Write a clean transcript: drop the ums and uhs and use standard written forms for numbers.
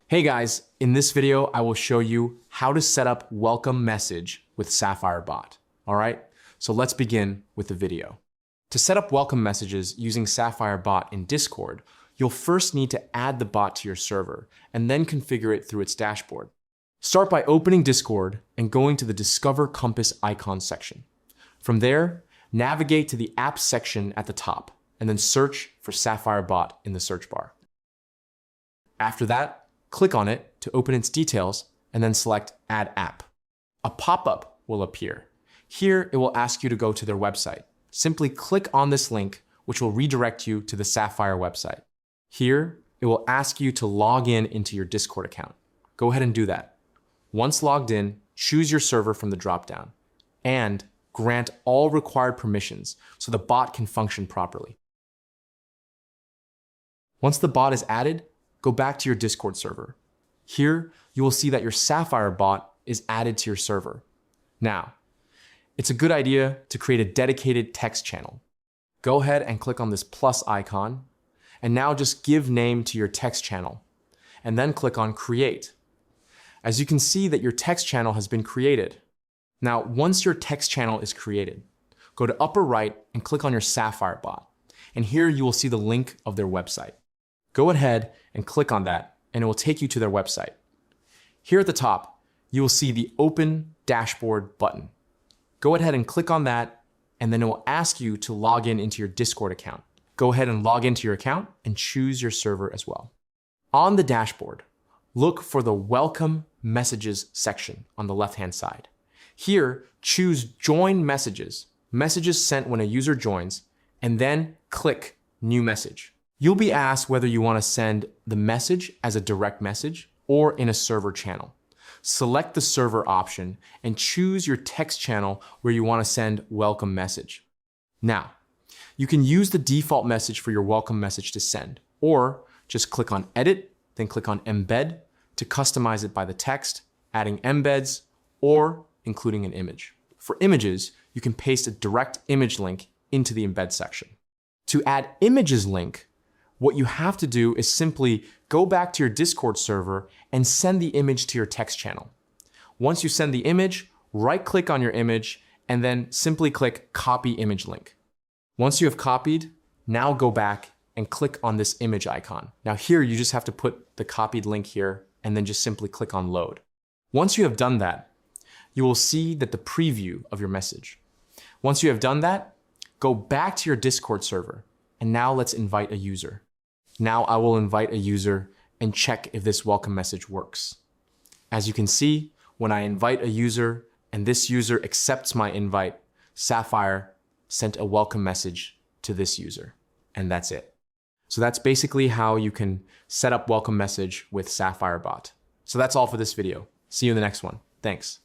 Hey guys, in this video, I will show you how to set up welcome message with Sapphire Bot. All right, so let's begin with the video. To set up welcome messages using Sapphire Bot in Discord, you'll first need to add the bot to your server and then configure it through its dashboard. Start by opening Discord and going to the Discover Compass icon section. From there, navigate to the Apps section at the top and then search for Sapphire Bot in the search bar. After that, click on it to open its details and then select Add App. A pop-up will appear. Here, it will ask you to go to their website. Simply click on this link, which will redirect you to the Sapphire website. Here, it will ask you to log in into your Discord account. Go ahead and do that. Once logged in, choose your server from the dropdown and grant all required permissions so the bot can function properly. Once the bot is added, go back to your Discord server. Here, you will see that your Sapphire bot is added to your server. Now, it's a good idea to create a dedicated text channel. Go ahead and click on this plus icon, and now just give name to your text channel, and then click on Create. As you can see that your text channel has been created. Now, once your text channel is created, go to upper right and click on your Sapphire bot, and here you will see the link of their website. Go ahead and click on that, and it will take you to their website. Here at the top, you will see the Open Dashboard button. Go ahead and click on that, and then it will ask you to log in into your Discord account. Go ahead and log into your account and choose your server as well. On the dashboard, look for the Welcome Messages section on the left-hand side. Here, choose Join Messages, messages sent when a user joins, and then click New Message. You'll be asked whether you want to send the message as a direct message or in a server channel. Select the server option and choose your text channel where you want to send welcome message. Now, you can use the default message for your welcome message to send, or just click on Edit, then click on Embed to customize it by the text, adding embeds, or including an image. For images, you can paste a direct image link into the embed section. To add images link, what you have to do is simply go back to your Discord server and send the image to your text channel. Once you send the image, right-click on your image and then simply click Copy Image Link. Once you have copied, now go back and click on this image icon. Now here, you just have to put the copied link here and then just simply click on Load. Once you have done that, you will see that the preview of your message. Once you have done that, go back to your Discord server and now let's invite a user. Now I will invite a user and check if this welcome message works. As you can see, when I invite a user and this user accepts my invite, Sapphire sent a welcome message to this user, and that's it. So that's basically how you can set up welcome message with Sapphire Bot. So that's all for this video. See you in the next one. Thanks.